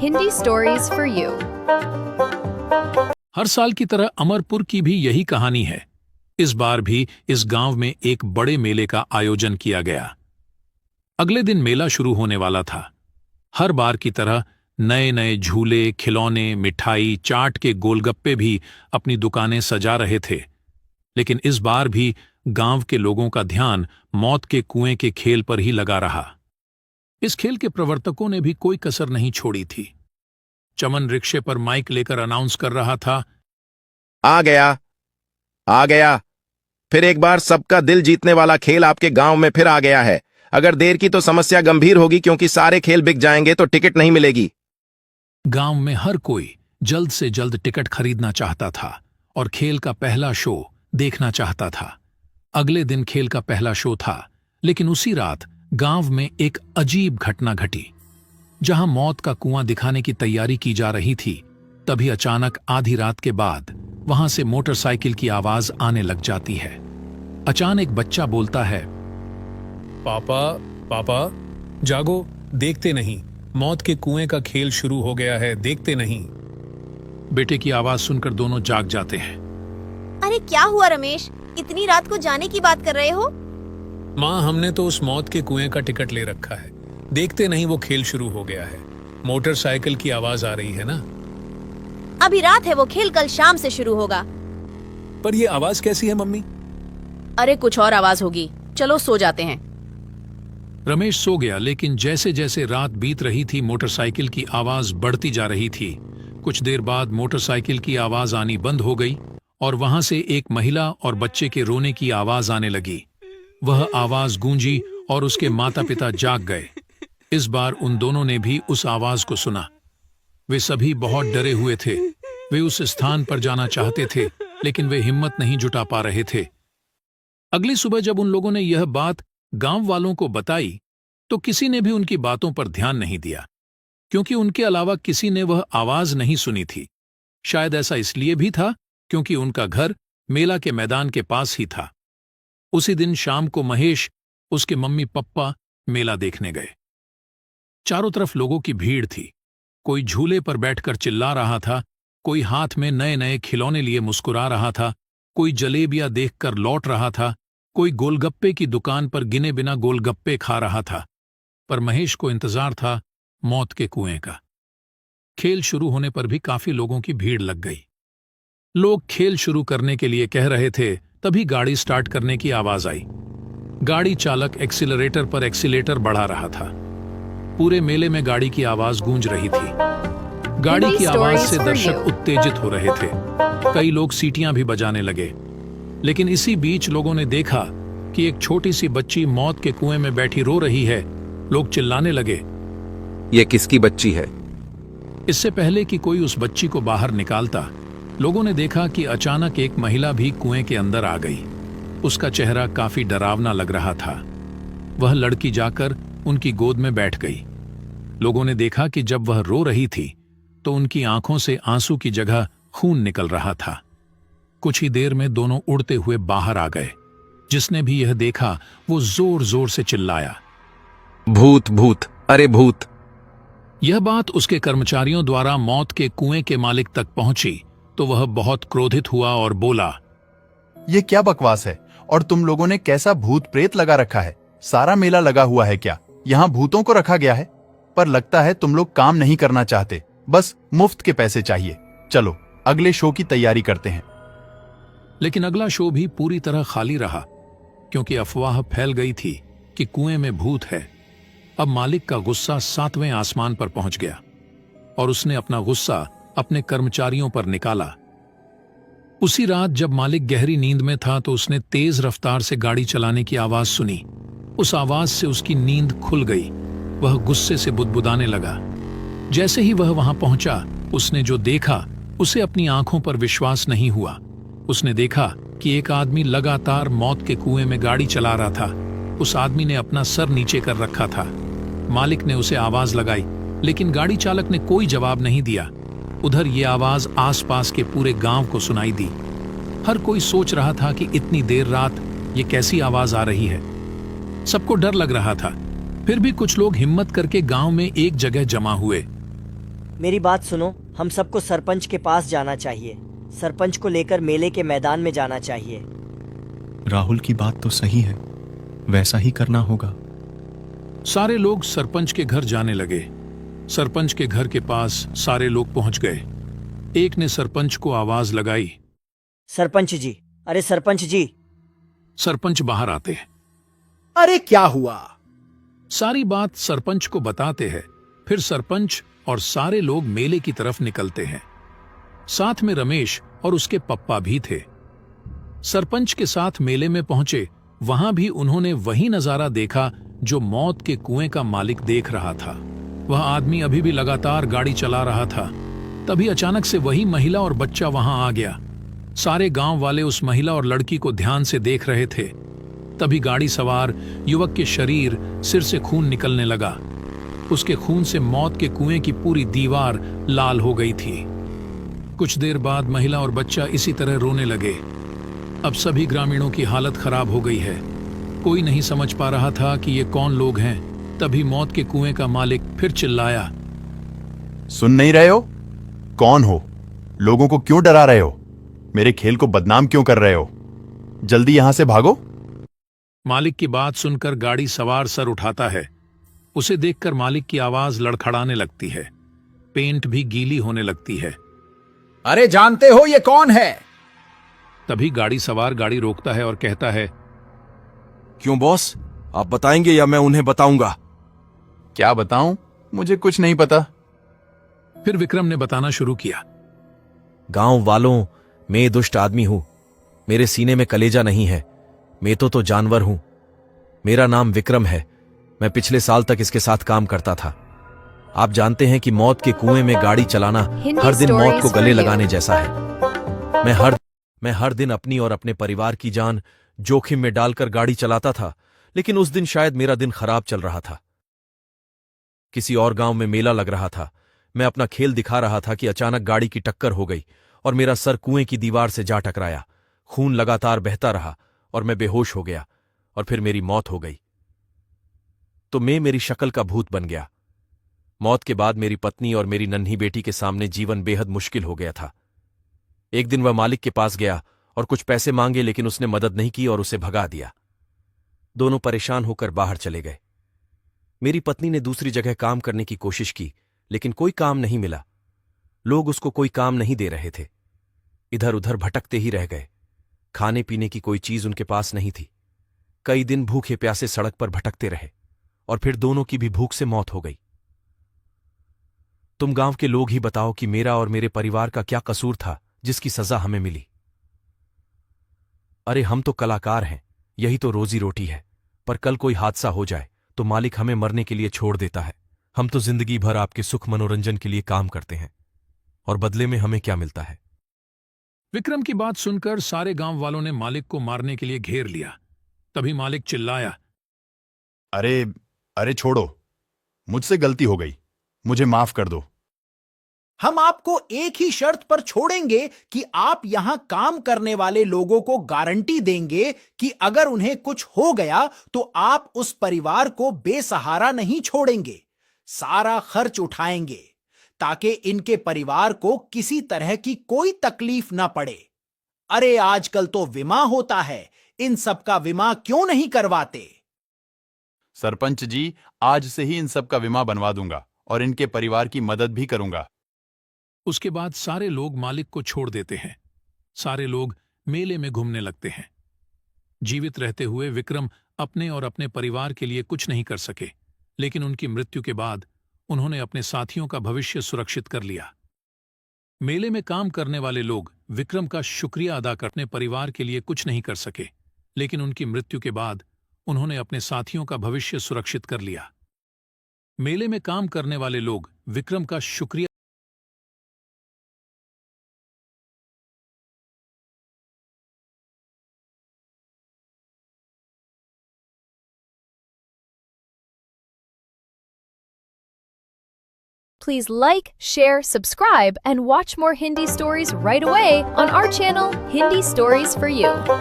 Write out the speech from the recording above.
Hindi stories for you. हर साल की तरह अमरपुर की भी यही कहानी है। इस बार भी इस गांव में एक बड़े मेले का आयोजन किया गया। अगले दिन मेला शुरू होने वाला था। हर बार की तरह नए नए झूले, खिलौने, मिठाई, चाट के गोलगप्पे भी अपनी दुकानें सजा रहे थे। लेकिन इस बार भी गांव के लोगों का ध्यान मौत के कुएं के खेल पर ही लगा रहा। इस खेल के प्रवर्तकों ने भी कोई कसर नहीं छोड़ी थी। चमन रिक्शे पर माइक लेकर अनाउंस कर रहा था, आ गया, आ गया। फिर एक बार सबका दिल जीतने वाला खेल आपके गांव में फिर आ गया है। अगर देर की तो समस्या गंभीर होगी, क्योंकि सारे खेल बिक जाएंगे तो टिकट नहीं मिलेगी। गांव में हर कोई जल्द से जल्द टिकट खरीदना चाहता था और खेल का पहला शो देखना चाहता था। अगले दिन खेल का पहला शो था, लेकिन उसी रात गांव में एक अजीब घटना घटी। जहां मौत का कुआं दिखाने की तैयारी की जा रही थी, तभी अचानक आधी रात के बाद वहां से मोटरसाइकिल की आवाज आने लग जाती है। अचानक एक बच्चा बोलता है, पापा पापा जागो, देखते नहीं, मौत के कुएं का खेल शुरू हो गया है, देखते नहीं। बेटे की आवाज सुनकर दोनों जाग जाते हैं। अरे क्या हुआ रमेश, इतनी रात को जाने की बात कर रहे हो? माँ, हमने तो उस मौत के कुएं का टिकट ले रखा है, देखते नहीं वो खेल शुरू हो गया है। मोटरसाइकिल की आवाज आ रही है ना। अभी रात है, वो खेल कल शाम से शुरू होगा। पर ये आवाज कैसी है मम्मी? अरे कुछ और आवाज होगी, चलो सो जाते हैं। रमेश सो गया, लेकिन जैसे जैसे रात बीत रही थी मोटरसाइकिल की आवाज बढ़ती जा रही थी। कुछ देर बाद मोटरसाइकिल की आवाज आनी बंद हो गई और वहां से एक महिला और बच्चे के रोने की आवाज आने लगी। वह आवाज गूंजी और उसके माता पिता जाग गए। इस बार उन दोनों ने भी उस आवाज को सुना। वे सभी बहुत डरे हुए थे। वे उस स्थान पर जाना चाहते थे, लेकिन वे हिम्मत नहीं जुटा पा रहे थे। अगली सुबह जब उन लोगों ने यह बात गांव वालों को बताई, तो किसी ने भी उनकी बातों पर ध्यान नहीं दिया, क्योंकि उनके अलावा किसी ने वह आवाज नहीं सुनी थी। शायद ऐसा इसलिए भी था क्योंकि उनका घर मेला के मैदान के पास ही था। उसी दिन शाम को महेश, उसके मम्मी पप्पा मेला देखने गए। चारों तरफ लोगों की भीड़ थी। कोई झूले पर बैठकर चिल्ला रहा था, कोई हाथ में नए नए खिलौने लिए मुस्कुरा रहा था, कोई जलेबियां देखकर लौट रहा था, कोई गोलगप्पे की दुकान पर गिने बिना गोलगप्पे खा रहा था। पर महेश को इंतजार था मौत के कुएं का। खेल शुरू होने पर भी काफी लोगों की भीड़ लग गई। लोग खेल शुरू करने के लिए कह रहे थे, तभी गाड़ी स्टार्ट करने की आवाज आई। गाड़ी चालक एक्सीलरेटर पर एक्सीलेटर बढ़ा रहा था। पूरे मेले में गाड़ी की आवाज गूंज रही थी। गाड़ी की आवाज से दर्शक उत्तेजित हो रहे थे। कई लोग सीटियां भी बजाने लगे। लेकिन इसी बीच लोगों ने देखा कि एक छोटी सी बच्ची मौत के कुएं में बैठी रो रही है। लोग चिल्लाने लगे, ये किसकी बच्ची है? इससे पहले कि कोई उस बच्ची को बाहर निकालता, लोगों ने देखा कि अचानक एक महिला भी कुएं के अंदर आ गई। उसका चेहरा काफी डरावना लग रहा था। वह लड़की जाकर उनकी गोद में बैठ गई। लोगों ने देखा कि जब वह रो रही थी तो उनकी आंखों से आंसू की जगह खून निकल रहा था। कुछ ही देर में दोनों उड़ते हुए बाहर आ गए। जिसने भी यह देखा वो जोर जोर से चिल्लाया, भूत भूत, अरे भूत। यह बात उसके कर्मचारियों द्वारा मौत के कुएं के मालिक तक पहुंची तो वह बहुत क्रोधित हुआ और बोला, ये क्या बकवास है? और तुम लोगों ने कैसा भूत प्रेत लगा रखा है? सारा मेला लगा हुआ है क्या? यहाँ भूतों को रखा गया है? पर लगता है तुम लोग काम नहीं करना चाहते, बस मुफ्त के पैसे चाहिए। चलो अगले शो की तैयारी करते हैं। लेकिन अगला शो भी पूरी तरह खाली रहा, क्योंकि अफवाह फैल गई थी कि कुएं में भूत है। अब मालिक का गुस्सा 7वें आसमान पर पहुंच गया और उसने अपना गुस्सा अपने कर्मचारियों पर निकाला। उसी रात जब मालिक गहरी नींद में था तो उसने तेज रफ्तार से गाड़ी चलाने की आवाज सुनी। उस आवाज से उसकी नींद खुल गई। वह गुस्से से बुदबुदाने लगा। जैसे ही वह वहां पहुंचा, उसने जो देखा उसे अपनी आंखों पर विश्वास नहीं हुआ। उसने देखा कि एक आदमी लगातार मौत के कुएं में गाड़ी चला रहा था। उस आदमी ने अपना सर नीचे कर रखा था। मालिक ने उसे आवाज लगाई, लेकिन गाड़ी चालक ने कोई जवाब नहीं दिया। उधर ये आवाज आसपास के पूरे गांव को सुनाई दी। हर कोई सोच रहा था कि इतनी देर रात ये कैसी आवाज आ रही है। सबको डर लग रहा था। फिर भी कुछ लोग हिम्मत करके गांव में एक जगह जमा हुए। मेरी बात सुनो, हम सबको सरपंच के पास जाना चाहिए। सरपंच को लेकर मेले के मैदान में जाना चाहिए। राहुल की बात तो सही है, वैसा ही करना होगा। सारे लोग सरपंच के घर जाने लगे। सरपंच के घर के पास सारे लोग पहुंच गए। एक ने सरपंच को आवाज लगाई। सरपंच जी, अरे सरपंच जी। सरपंच बाहर आते हैं। अरे क्या हुआ? सारी बात सरपंच को बताते हैं। फिर सरपंच और सारे लोग मेले की तरफ निकलते हैं। साथ में रमेश और उसके पप्पा भी थे। सरपंच के साथ मेले में पहुंचे। वहां भी उन्होंने वही नजारा देखा जो मौत के कुएं का मालिक देख रहा था। वह आदमी अभी भी लगातार गाड़ी चला रहा था। तभी अचानक से वही महिला और बच्चा वहां आ गया। सारे गांव वाले उस महिला और लड़की को ध्यान से देख रहे थे। तभी गाड़ी सवार युवक के शरीर सिर से खून निकलने लगा। उसके खून से मौत के कुएं की पूरी दीवार लाल हो गई थी। कुछ देर बाद महिला और बच्चा इसी तरह रोने लगे। अब सभी ग्रामीणों की हालत खराब हो गई है। कोई नहीं समझ पा रहा था कि ये कौन लोग हैं। तभी मौत के कुएं का मालिक फिर चिल्लाया। सुन नहीं रहे हो? कौन हो? लोगों को क्यों डरा रहे हो? मेरे खेल को बदनाम क्यों कर रहे हो? जल्दी यहां से भागो। मालिक की बात सुनकर गाड़ी सवार सर उठाता है। उसे देखकर मालिक की आवाज लड़खड़ाने लगती है। पेंट भी गीली होने लगती है। अरे जानते हो ये कौन है? तभी गाड़ी सवार गाड़ी रोकता है और कहता है, क्यों बॉस, आप बताएंगे या मैं उन्हें बताऊंगा? क्या बताऊं? मुझे कुछ नहीं पता। फिर विक्रम ने बताना शुरू किया। गांव वालों, मैं दुष्ट आदमी हूं। मेरे सीने में कलेजा नहीं है। मैं तो जानवर हूं। मेरा नाम विक्रम है। मैं पिछले साल तक इसके साथ काम करता था। आप जानते हैं कि मौत के कुएं में गाड़ी चलाना हर दिन मौत को गले लगाने जैसा है। मैं हर दिन अपनी और अपने परिवार की जान जोखिम में डालकर गाड़ी चलाता था, लेकिन उस दिन शायद मेरा दिन खराब चल रहा था। किसी और गांव में मेला लग रहा था। मैं अपना खेल दिखा रहा था कि अचानक गाड़ी की टक्कर हो गई और मेरा सर कुएं की दीवार से जा टकराया। खून लगातार बहता रहा और मैं बेहोश हो गया और फिर मेरी मौत हो गई। तो मैं मेरी शक्ल का भूत बन गया। मौत के बाद मेरी पत्नी और मेरी नन्ही बेटी के सामने जीवन बेहद मुश्किल हो गया था। एक दिन वह मालिक के पास गया और कुछ पैसे मांगे, लेकिन उसने मदद नहीं की और उसे भगा दिया। दोनों परेशान होकर बाहर चले गए। मेरी पत्नी ने दूसरी जगह काम करने की कोशिश की, लेकिन कोई काम नहीं मिला। लोग उसको कोई काम नहीं दे रहे थे। इधर उधर भटकते ही रह गए। खाने पीने की कोई चीज उनके पास नहीं थी। कई दिन भूखे प्यासे सड़क पर भटकते रहे और फिर दोनों की भी भूख से मौत हो गई। तुम गांव के लोग ही बताओ कि मेरा और मेरे परिवार का क्या कसूर था जिसकी सजा हमें मिली। अरे हम तो कलाकार हैं, यही तो रोजी रोटी है। पर कल कोई हादसा हो जाए तो मालिक हमें मरने के लिए छोड़ देता है। हम तो जिंदगी भर आपके सुख मनोरंजन के लिए काम करते हैं, और बदले में हमें क्या मिलता है? विक्रम की बात सुनकर सारे गांव वालों ने मालिक को मारने के लिए घेर लिया। तभी मालिक चिल्लाया, अरे अरे छोड़ो, मुझसे गलती हो गई, मुझे माफ कर दो। हम आपको एक ही शर्त पर छोड़ेंगे कि आप यहां काम करने वाले लोगों को गारंटी देंगे कि अगर उन्हें कुछ हो गया तो आप उस परिवार को बेसहारा नहीं छोड़ेंगे। सारा खर्च उठाएंगे ताकि इनके परिवार को किसी तरह की कोई तकलीफ ना पड़े। अरे आजकल तो बीमा होता है, इन सब का बीमा क्यों नहीं करवाते? सरपंच जी, आज से ही इन सब का बीमा बनवा दूंगा और इनके परिवार की मदद भी करूंगा। उसके बाद सारे लोग मालिक को छोड़ देते हैं। सारे लोग मेले में घूमने लगते हैं। जीवित रहते हुए विक्रम अपने और अपने परिवार के लिए कुछ नहीं कर सके, लेकिन उनकी मृत्यु के बाद उन्होंने अपने साथियों का भविष्य सुरक्षित कर लिया। मेले में काम करने वाले लोग विक्रम का शुक्रिया अदा करने परिवार के लिए कुछ नहीं कर सके, लेकिन उनकी मृत्यु के बाद उन्होंने अपने साथियों का भविष्य सुरक्षित कर लिया। मेले में काम करने वाले लोग विक्रम का शुक्रिया Please like, share, subscribe, and watch more Hindi stories right away on our channel, Hindi Stories for You.